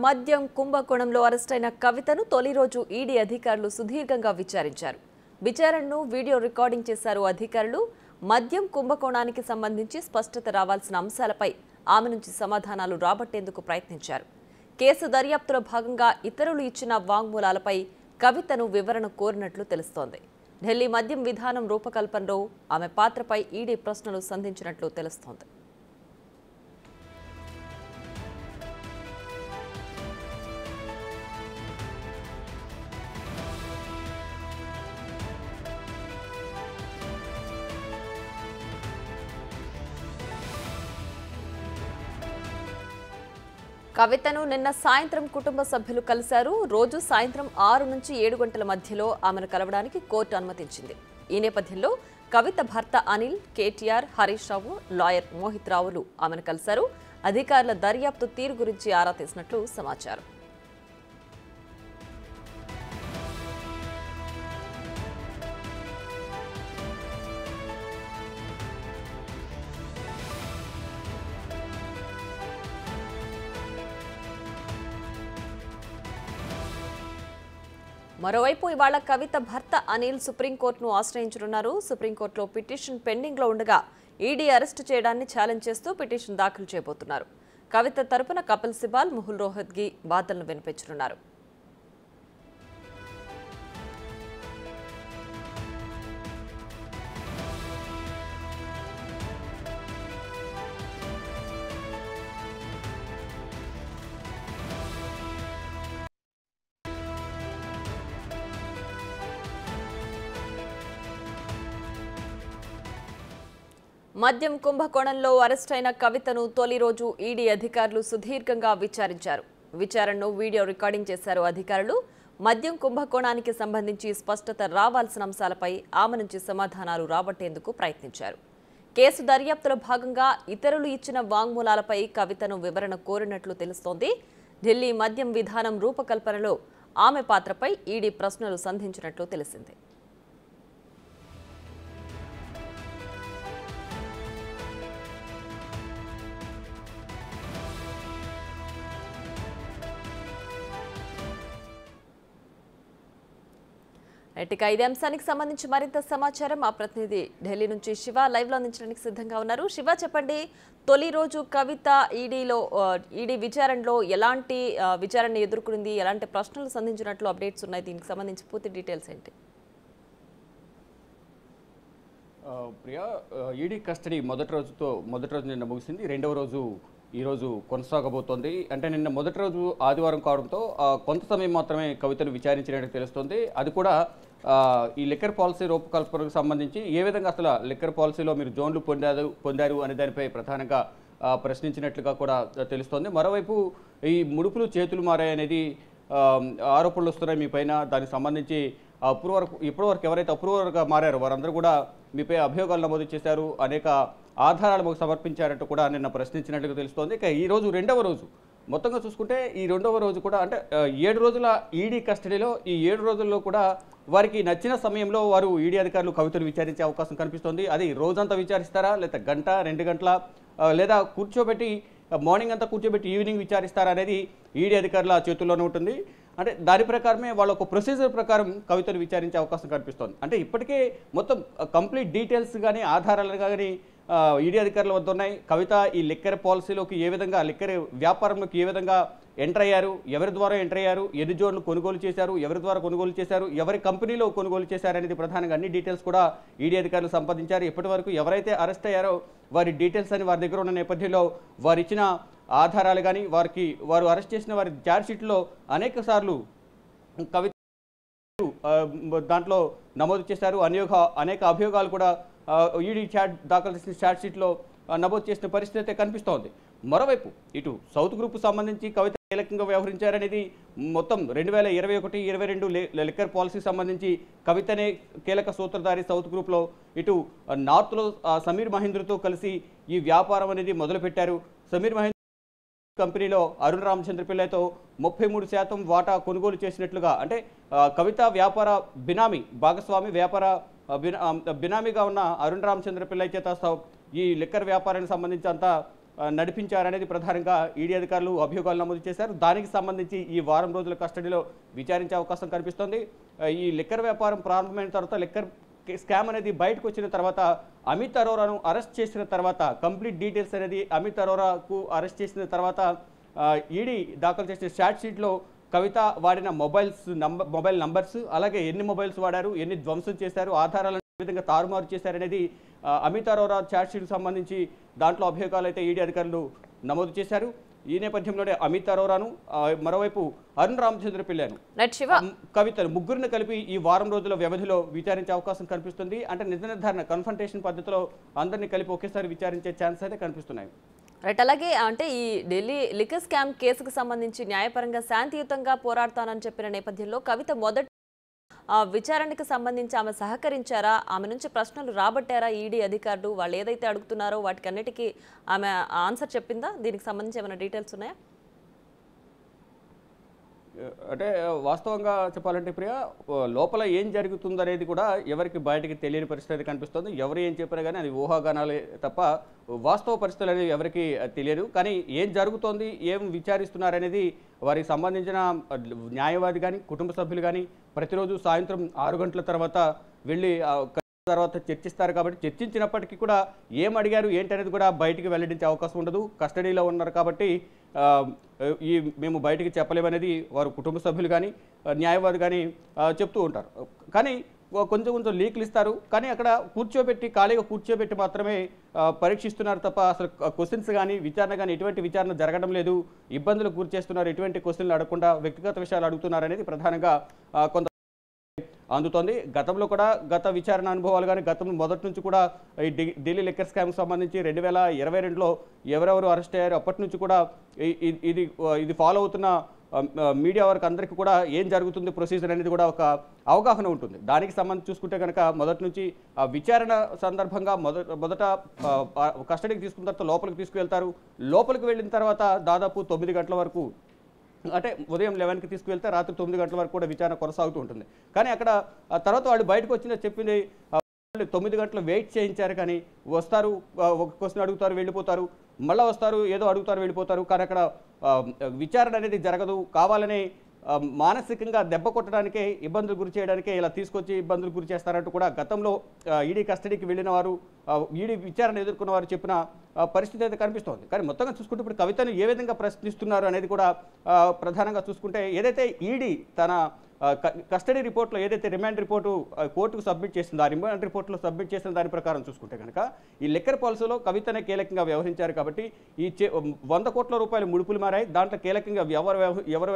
మద్యం కుంభకోణంలో అరెస్టైన కవితను తొలి రోజు ఈడీ అధికారులు సుదీర్ఘంగా విచారించారు. విచారణను వీడియో రికార్డింగ్ చేశారు అధికారులు. మద్యం కుంభకోణానికి సంబంధించి స్పష్టత రావాల్సిన అంశాలపై ఆమె నుంచి సమాధానాలు రాబట్టేందుకు ప్రయత్నించారు. కేసు దర్యాప్తులో భాగంగా ఇతరులు ఇచ్చిన వాంగ్మూలాలపై కవితను వివరణ కోరినట్లు తెలుస్తోంది. ఢిల్లీ మద్యం విధానం రూపకల్పనలో ఆమె పాత్రపై ఈడీ ప్రశ్నలు సంధించినట్లు తెలుస్తోంది. కవితను నిన్న సాయంత్రం కుటుంబ సభ్యులు కలిశారు. రోజు సాయంత్రం 6 నుంచి 7 గంటల మధ్యలో ఆమెను కలవడానికి కోర్టు అనుమతించింది. ఈ నేపథ్యంలో కవిత భర్త అనిల్, కేటీఆర్, హరీష్ రావు, లాయర్ మోహిత్ రావులు ఆమెను కలిశారు. అధికారుల దర్యాప్తు తీరు గురించి ఆరా తీసినట్లు సమాచారం. మరోవైపు ఇవాళ కవిత భర్త అనిల్ సుప్రీంకోర్టును ఆశ్రయించనున్నారు. సుప్రీంకోర్టులో పిటిషన్ పెండింగ్లో ఉండగా ఈడీ అరెస్టు చేయడాన్ని ఛాలెంజ్ చేస్తూ పిటిషన్ దాఖలు చేయబోతున్నారు. కవిత తరపున కపిల్ సిబాల్, ముహుల్ రోహత్గి వాదనలు వినిపించనున్నారు. మద్యం కుంభకోణంలో అరెస్టైన కవితను తొలి రోజు ఈడీ అధికారులు సుదీర్ఘంగా విచారించారు. విచారణను వీడియో రికార్డింగ్ చేశారు అధికారులు. మద్యం కుంభకోణానికి సంబంధించి స్పష్టత రావాల్సిన అంశాలపై ఆమె నుంచి సమాధానాలు రాబట్టేందుకు ప్రయత్నించారు. కేసు దర్యాప్తులో భాగంగా ఇతరులు ఇచ్చిన వాంగ్మూలాలపై కవితను వివరణ కోరినట్లు తెలుస్తోంది. ఢిల్లీ మద్యం విధానం రూపకల్పనలో ఆమె పాత్రపై ఈడీ ప్రశ్నలు సంధించినట్లు తెలిసింది. ఇక ఇదే అంశానికి సంబంధించి మరింత సమాచారం మా ప్రతినిధి ఢిల్లీ నుంచి శివ లైవ్ లో అందించడానికి సిద్ధంగా ఉన్నారు. శివ, చెప్పండి, తొలి రోజు కవిత ఈడీ విచారణలో ఎలాంటి విచారణ ఎదుర్కొంది, ఎలాంటి ప్రశ్నలు సంధించినట్లు అప్డేట్స్ ఉన్నాయి? దీనికి సంబంధించి పూర్తి డీటెయిల్స్ ఏంటి? ప్రియా, ఈడీ కస్టడీ మొదటి రోజు నిన్న ముగిసింది. రెండవ రోజు ఈరోజు కొనసాగబోతోంది. అంటే నిన్న మొదటి రోజు ఆదివారం కావడంతో కొంత సమయం మాత్రమే కవితను విచారించినట్టు తెలుస్తుంది. అది కూడా ఈ లిక్కర్ పాలసీ రూపకల్పనకు సంబంధించి ఏ విధంగా అసలు లిక్కర్ పాలసీలో మీరు జోన్లు పొందారు అనే దానిపై ప్రధానంగా ప్రశ్నించినట్లుగా కూడా తెలుస్తోంది. మరోవైపు ఈ ముడుపులు చేతులు మారాయనేది ఆరోపణలు వస్తున్నాయి మీ పైన. దానికి సంబంధించి ఇప్పటివరకు ఎవరైతే అప్రూవర్గా మారారో వారందరూ కూడా మీపై అభియోగాలు నమోదు చేశారు, అనేక ఆధారాలు మాకు సమర్పించారంటూ కూడా నిన్న ప్రశ్నించినట్లుగా తెలుస్తోంది. ఇక ఈరోజు రెండవ రోజు మొత్తంగా చూసుకుంటే ఈ రెండవ రోజు కూడా అంటే 7 రోజుల ఈడీ కస్టడీలో ఈ 7 రోజుల్లో కూడా వారికి నచ్చిన సమయంలో వారు ఈడీ అధికారులు కవితను విచారించే అవకాశం కనిపిస్తోంది. అది రోజంతా విచారిస్తారా, లేదా గంట 2 గంటల, లేదా కూర్చోబెట్టి మార్నింగ్ అంతా కూర్చోబెట్టి ఈవినింగ్ విచారిస్తారా అనేది ఈడీ అధికారుల చేతుల్లోనే ఉంటుంది. అంటే దాని ప్రకారమే వాళ్ళ ఒక ప్రొసీజర్ ప్రకారం కవితను విచారించే అవకాశం కనిపిస్తోంది. అంటే ఇప్పటికే మొత్తం కంప్లీట్ డీటెయిల్స్ కానీ ఆధారాలు కానీ ఈడీ అధికారుల వద్ద ఉన్నాయి. కవిత ఈ లిక్కర్ పాలసీలోకి ఏ విధంగా, లిక్కర్ వ్యాపారంలోకి ఏ విధంగా ఎంటర్ అయ్యారు, ఎవరి ద్వారా ఎంటర్ అయ్యారు, ఎన్ని జోన్లు కొనుగోలు చేశారు, ఎవరి ద్వారా కొనుగోలు చేశారు, ఎవరి కంపెనీలో కొనుగోలు చేశారనేది ప్రధానంగా అన్ని డీటెయిల్స్ కూడా ఈడీ అధికారులు సంపాదించారు. ఇప్పటి వరకు ఎవరైతే అరెస్ట్ అయ్యారో వారి డీటెయిల్స్ అని వారి దగ్గర ఉన్న నేపథ్యంలో వారు ఇచ్చిన ఆధారాలు కానీ వారు అరెస్ట్ చేసిన వారి ఛార్జ్షీట్లో అనేక సార్లు కవిత దాంట్లో నమోదు చేశారు. అనేక అభియోగాలు కూడా ఈడీ దాఖలు చేసిన ఛార్జ్షీట్లో నమోదు చేసిన పరిస్థితి అయితే కనిపిస్తోంది. మరోవైపు ఇటు సౌత్ గ్రూప్ సంబంధించి కవిత కీలకంగా వ్యవహరించారనేది మొత్తం 2021-22 లిక్కర్ పాలసీకి సంబంధించి కవితనే కీలక సూత్రధారి సౌత్ గ్రూప్లో. ఇటు నార్త్లో సమీర్ మహేంద్రతో కలిసి ఈ వ్యాపారం అనేది మొదలుపెట్టారు. సమీర్ మహేంద్ర కంపెనీలో అరుణ్ రామచంద్ర పిల్లైతో 33% వాటా కొనుగోలు చేసినట్లుగా, అంటే కవిత వ్యాపార భాగస్వామి వ్యాపార బినామీగా ఉన్న అరుణ్ రామచంద్ర పిల్లై చేత ఈ లిక్కర్ వ్యాపారానికి సంబంధించి అంతా నడిపించారనేది ప్రధానంగా ఈడీ అధికారులు అభియోగాలు నమోదు చేశారు. దానికి సంబంధించి ఈ వారం రోజుల కస్టడీలో విచారించే అవకాశం కనిపిస్తోంది. ఈ లిక్కర్ వ్యాపారం ప్రారంభమైన తర్వాత లిక్కర్ స్కామ్ అనేది బయటకు వచ్చిన తర్వాత అమిత్ అరోరాను అరెస్ట్ చేసిన తర్వాత కంప్లీట్ డీటెయిల్స్ అనేది అమిత్ అరోరాకు అరెస్ట్ చేసిన తర్వాత ఈడీ దాఖలు చేసిన ఛార్జ్ షీట్లో కవిత వాడిన మొబైల్ నంబర్స్, అలాగే ఎన్ని మొబైల్స్ వాడారు, ఎన్ని ధ్వంసం చేశారు, ఆధారాలను ఏ విధంగా తారుమారు చేశారనేది అమిత్ అరోరా ఛార్జ్ షీట్కి సంబంధించి దాంట్లో అభియోగాలు అయితే ఈడీ అధికారులు నమోదు చేశారు. ఈ నేపథ్యంలోనే అమిత్ అరోరాను, మరోవైపు అరుణ్ రామచంద్ర పిల్లను, కవితను ముగ్గురిని కలిపి ఈ వారం రోజుల వ్యవధిలో విచారించే అవకాశం కనిపిస్తుంది. అంటే నిజ నిర్ధారణ కన్ఫంటేషన్ పద్ధతిలో అందరినీ కలిపి ఒకేసారి విచారించే ఛాన్స్ అయితే కనిపిస్తున్నాయి. రైట్. అలాగే అంటే ఈ ఢిల్లీ లిక్కర్ స్కామ్ కేసుకు సంబంధించి న్యాయపరంగా శాంతియుతంగా పోరాడతానని చెప్పిన నేపథ్యంలో కవిత మొదటి విచారణకు సంబంధించి ఆమె సహకరించారా, ఆమె నుంచి ప్రశ్నలు రాబట్టారా ఈడీ అధికారులు? వాళ్ళు ఏదైతే అడుగుతున్నారో వాటికన్నిటికీ ఆమె ఆన్సర్ చెప్పిందా? దీనికి సంబంధించి ఏమైనా డీటెయిల్స్ ఉన్నాయా? అంటే వాస్తవంగా చెప్పాలంటే ప్రియ, లోపల ఏం జరుగుతుందనేది కూడా ఎవరికి బయటికి తెలియని పరిస్థితి కనిపిస్తుంది. ఎవరు ఏం చెప్పినా కానీ అది ఊహాగానాలే తప్ప వాస్తవ పరిస్థితులు అనేవి ఎవరికి తెలియదు. కానీ ఏం జరుగుతోంది, ఏం విచారిస్తున్నారనేది వారికి సంబంధించిన న్యాయవాది కానీ కుటుంబ సభ్యులు కానీ ప్రతిరోజు సాయంత్రం 6 గంటల తర్వాత వెళ్ళి తర్వాత చర్చిస్తారు. కాబట్టి చర్చించినప్పటికీ కూడా ఏం అడిగారు ఏంటనేది కూడా బయటికి వెల్లడించే అవకాశం ఉండదు. కస్టడీలో ఉన్నారు కాబట్టి మేము బయటికి చెప్పలేమనేది వారు కుటుంబ సభ్యులు కానీ న్యాయవాది కానీ చెప్తూ ఉంటారు. కానీ కొంచెం లీక్లు ఇస్తారు. కానీ అక్కడ ఖాళీగా కూర్చోబెట్టి మాత్రమే పరీక్షిస్తున్నారు తప్ప అసలు క్వశ్చన్స్ కానీ విచారణ కానీ ఎటువంటి విచారణ జరగడం లేదు. ఇబ్బందులు గురి చేస్తున్నారు. ఎటువంటి క్వశ్చన్లు అడగకుండా వ్యక్తిగత విషయాలు అడుగుతున్నారు అనేది ప్రధానంగా కొంత అందుతోంది. గతంలో కూడా గత విచారణ అనుభవాలు కానీ గతంలో మొదటి నుంచి కూడా ఈ ఢిల్లీ లిక్కర్ స్కామ్కి సంబంధించి 2022లో ఎవరెవరు అరెస్ట్ అయ్యారు అప్పటి నుంచి కూడా ఇది ఫాలో అవుతున్న మీడియా వారికి అందరికీ కూడా ఏం జరుగుతుంది ప్రొసీజర్ అనేది కూడా ఒక అవగాహన ఉంటుంది. దానికి సంబంధించి చూసుకుంటే కనుక మొదటి నుంచి విచారణ సందర్భంగా మొదట కస్టడీకి తీసుకున్న తర్వాత లోపలికి తీసుకువెళ్తారు. లోపలికి వెళ్ళిన తర్వాత దాదాపు 9 గంటల వరకు, అంటే ఉదయం 11కి తీసుకువెళ్తే రాత్రి 9 గంటల వరకు కూడా విచారణ కొనసాగుతూ ఉంటుంది. కానీ అక్కడ తర్వాత వాళ్ళు బయటకు వచ్చిన చెప్పింది 9 గంటలు వెయిట్ చేయించారు. కానీ వస్తారు, ఒక క్వశ్చన్ అడుగుతారు, వెళ్ళిపోతారు, మళ్ళీ వస్తారు, ఏదో అడుగుతారు, వెళ్ళిపోతారు. కానీ అక్కడ విచారణ అనేది జరగదు. కావాలని మానసికంగా దెబ్బ కొట్టడానికే, ఇబ్బందులు గురి చేయడానికే ఇలా తీసుకొచ్చి ఇబ్బందులు గురి చేస్తారంటూ కూడా గతంలో ఈడీ కస్టడీకి వెళ్ళిన వారు, ఈడీ విచారణ ఎదుర్కొన్న వారు చెప్పిన పరిస్థితి అయితే కనిపిస్తోంది. కానీ మొత్తంగా చూసుకుంటే ఇప్పుడు కవితను ఏ విధంగా ప్రశ్నిస్తున్నారు అనేది కూడా ప్రధానంగా చూసుకుంటే, ఏదైతే ఈడీ తన కస్టడీ రిపోర్ట్లో ఏదైతే రిమాండ్ రిపోర్టు కోర్టుకు సబ్మిట్ చేసిందో, ఆ రిమాండ్ రిపోర్ట్లో సబ్మిట్ చేసిన దాని ప్రకారం చూసుకుంటే కనుక ఈ లిక్కర్ పాలసీలో కవితనే కీలకంగా వ్యవహరించారు. కాబట్టి ఈ 100 కోట్ల రూపాయలు ముడుపులు మారాయి. దాంట్లో కీలకంగా ఎవరు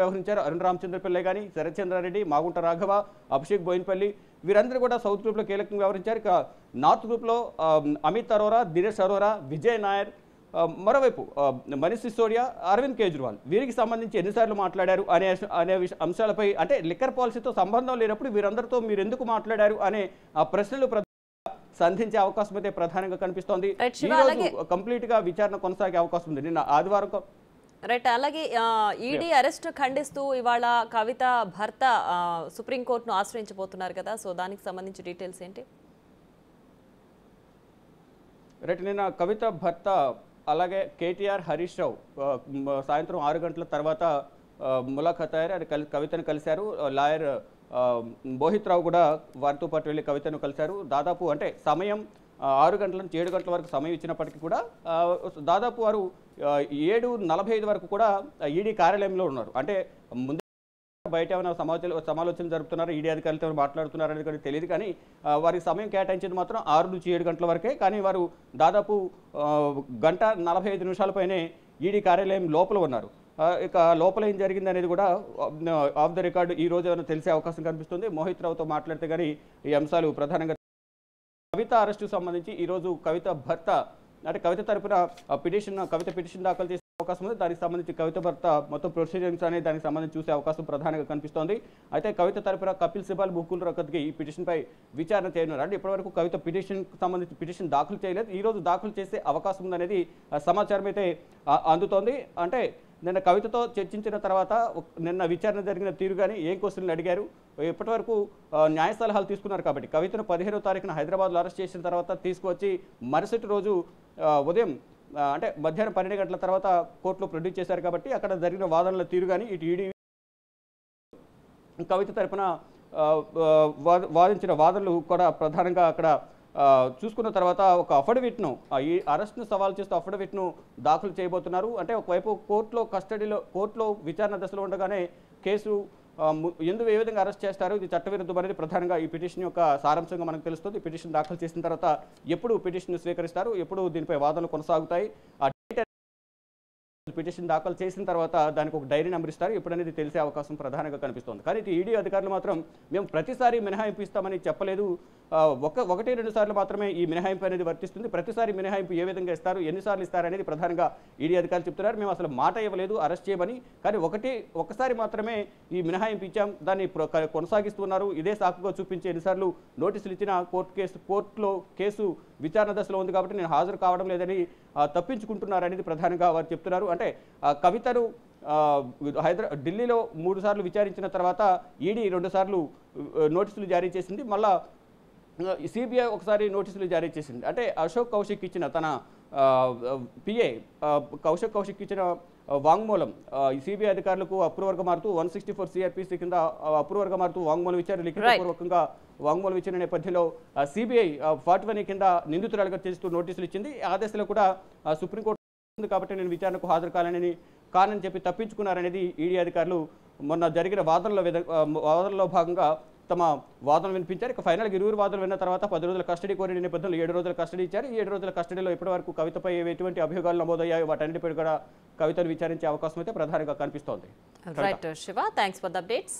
వ్యవహరించారు? అరుణ్ రామచంద్ర పిల్లై కానీ, శరత్చంద్రారెడ్డి, మాగుంట రాఘవ, అభిషేక్ బోయిన్పల్లి, వీరందరూ కూడా సౌత్ గ్రూప్లో కీలకంగా వ్యవహరించారు. ఇక నార్త్ గ్రూప్లో అమిత్ అరోరా, దినేష్ అరోరా, విజయ్ నాయర్, మరోవైపు మనీష్ సిసోడియా, అరవింద్ కేజ్రీవాల్, వీరికి సంబంధించి ఎన్నిసార్లు మాట్లాడారు అనే అంశాలపై, అంటే లిక్కర్ పాలసీతో సంబంధం లేనప్పుడు వీరందరితో మీరు ఎందుకు మాట్లాడారు అనే ఆ ప్రశ్నలు సంధించే అవకాశం అయితే ప్రధానంగా కనిపిస్తోంది. కంప్లీట్ గా విచారణ కొనసాగే అవకాశం ఉంది. నిన్న ఆదివారం రైట్. అలాగే ఈడీ అరెస్ట్ ఖండిస్తూ ఇవాళ కవిత భర్త సుప్రీంకోర్టును ఆశ్రయించబోతున్నారు కదా, సో దానికి సంబంధించి డీటెయిల్స్ ఏంటి? రైట్. నిన్న కవిత భర్త అలాగే కేటీఆర్, హరీష్ రావు సాయంత్రం 6 గంటల తర్వాత ములాఖాత్ అయ్యారు. అది కవితను కలిశారు. లాయర్ మోహిత్ రావు కూడా వారితో పాటు వెళ్ళి కవితను కలిశారు. దాదాపు అంటే సమయం 6 గంటల నుంచి 7 గంటల వరకు సమయం ఇచ్చినప్పటికీ కూడా దాదాపు వారు 7:45 వరకు కూడా ఈడీ కార్యాలయంలో ఉన్నారు. అంటే ముందు బయట ఏమైనా సమాలోచనలు జరుపుతున్నారు, ఈడీ అధికారులతో మాట్లాడుతున్నారు అనేది కూడా తెలియదు. కానీ వారికి సమయం కేటాయించేది మాత్రం 6 నుంచి 7 గంటల వరకే. కానీ వారు దాదాపు 1:45 పైనే ఈడీ కార్యాలయం లోపల ఉన్నారు. ఇక లోపల ఏం జరిగింది అనేది కూడా ఆఫ్ ద రికార్డు ఈ రోజు ఏమైనా తెలిసే అవకాశం కనిపిస్తుంది. మోహిత్ రావుతో మాట్లాడితే కానీ ఈ అంశాలు ప్రధానంగా కవిత అరెస్టుకు సంబంధించి ఈరోజు కవిత భర్త, అంటే కవిత తరపున కవిత పిటిషన్ దాఖలు చేసే అవకాశం ఉంది. దానికి సంబంధించి కవిత భర్త మొత్తం ప్రొసీజర్స్ అనేది దానికి సంబంధించి చూసే అవకాశం ప్రధానంగా కనిపిస్తోంది. అయితే కవిత తరపున కపిల్ సిబాల్, ముకుల్ రకత్కి ఈ పిటిషన్పై విచారణ చేయనున్నారు. అంటే ఇప్పటివరకు కవిత పిటిషన్కి సంబంధించి పిటిషన్ దాఖలు చేయలేదు. ఈరోజు దాఖలు చేసే అవకాశం ఉందనేది సమాచారం అయితే అందుతోంది. అంటే నిన్న కవితతో చర్చించిన తర్వాత నిన్న విచారణ జరిగిన తీరు కానీ ఏం క్వశ్చన్లు అడిగారు, ఇప్పటివరకు న్యాయ సలహాలు తీసుకున్నారు. కాబట్టి కవితను 15వ తారీఖున హైదరాబాద్లో అరెస్ట్ చేసిన తర్వాత తీసుకువచ్చి మరుసటి రోజు ఉదయం అంటే మధ్యాహ్నం 12 గంటల తర్వాత కోర్టులో ప్రొడ్యూస్ చేశారు కాబట్టి అక్కడ జరిగిన వాదనల తీరు కానీ ఇటు ఈడీ కవిత తరపున వాదించిన వాదనలు కూడా ప్రధానంగా అక్కడ చూసుకున్న తర్వాత ఒక అఫిడవిట్ను ఈ అరెస్ట్ను సవాల్ చేస్తూ అఫిడవిట్ను దాఖలు చేయబోతున్నారు. అంటే ఒకవైపు కోర్టులో విచారణ దశలో ఉండగానే కేసు ఎందుకు ఏ విధంగా అరెస్ట్ చేస్తారు, ఇది చట్టవిరుద్ధం అనేది ప్రధానంగా ఈ పిటిషన్ యొక్క సారాంశంగా మనకు తెలుస్తుంది. పిటిషన్ దాఖలు చేసిన తర్వాత ఎప్పుడు పిటిషన్ స్వీకరిస్తారు, ఎప్పుడు దీనిపై వాదనలు కొనసాగుతాయి, పిటిషన్ దాఖలు చేసిన తర్వాత దానికి ఒక డైరీ నెంబర్ ఇస్తారు, ఎప్పుడనేది తెలిసే అవకాశం ప్రధానంగా కనిపిస్తోంది. కానీ ఈడీ అధికారులు మాత్రం మేము ప్రతిసారి మినహాయింపు ఇస్తామని చెప్పలేదు, ఒకటి రెండు సార్లు మాత్రమే ఈ మినహాయింపు అనేది వర్తిస్తుంది, ప్రతిసారి మినహాయింపు ఏ విధంగా ఇస్తారు, ఎన్నిసార్లు ఇస్తారు అనేది ప్రధానంగా ఈడీ అధికారులు చెప్తున్నారు. మేము అసలు మాట ఇవ్వలేదు అరెస్ట్ చేయమని, కానీ ఒకసారి మాత్రమే ఈ మినహాయింపు ఇచ్చాం, దాన్ని కొనసాగిస్తున్నారు. ఇదే సాకుగా చూపించి ఎన్నిసార్లు నోటీసులు ఇచ్చినా కోర్టులో కేసు విచారణ దశలో ఉంది కాబట్టి నేను హాజరు కావడం లేదని తప్పించుకుంటున్నారు అనేది ప్రధానంగా వారు చెప్తున్నారు. అంటే కవితను ఢిల్లీలో 3 సార్లు విచారించిన తర్వాత ఈడీ 2 సార్లు నోటీసులు జారీ చేసింది, మళ్ళా సిబిఐ ఒకసారి నోటీసులు జారీ చేసింది. అంటే అశోక్ కౌశిక్ ఇచ్చిన తన పిఏ కౌశిక్ ఇచ్చిన వాంగ్మూలం సిబిఐ అధికారులకు అప్రూవర్గా మారుతూ 164 సిఆర్పిసి కింద అప్రూవర్గా మారుతూ వాంగ్మూలం ఇచ్చారు. లిఖితపూర్వకంగా వాంగ్మూలం ఇచ్చిన నేపథ్యంలో సిబిఐ 41 కింద నిందితురాలుగా చేస్తూ నోటీసులు ఇచ్చింది. ఆ దశలో కూడా సుప్రీంకోర్టు ఉంది కాబట్టి నేను విచారణకు హాజరు కానని చెప్పి తప్పించుకున్నారనేది ఈడీ అధికారులు మొన్న జరిగిన వాదనలో భాగంగా తమ వాదనలు వినిపించారు. ఇక ఫైనల్గా 20 వాదనలు విన్న తర్వాత 10 రోజుల కస్టడీ కోరిన నేపథ్యంలో 7 రోజుల కస్టడీ ఇచ్చారు. ఈ 7 రోజుల కస్టడీలో ఇప్పటివరకు కవితపై ఎటువంటి అభియోగాలు నమోదయ్యాయో వాటన్నిటిపై కూడా కవితను విచారించే అవకాశం అయితే ప్రధానంగా కనిపిస్తోంది. Right Shiva, thanks for the updates.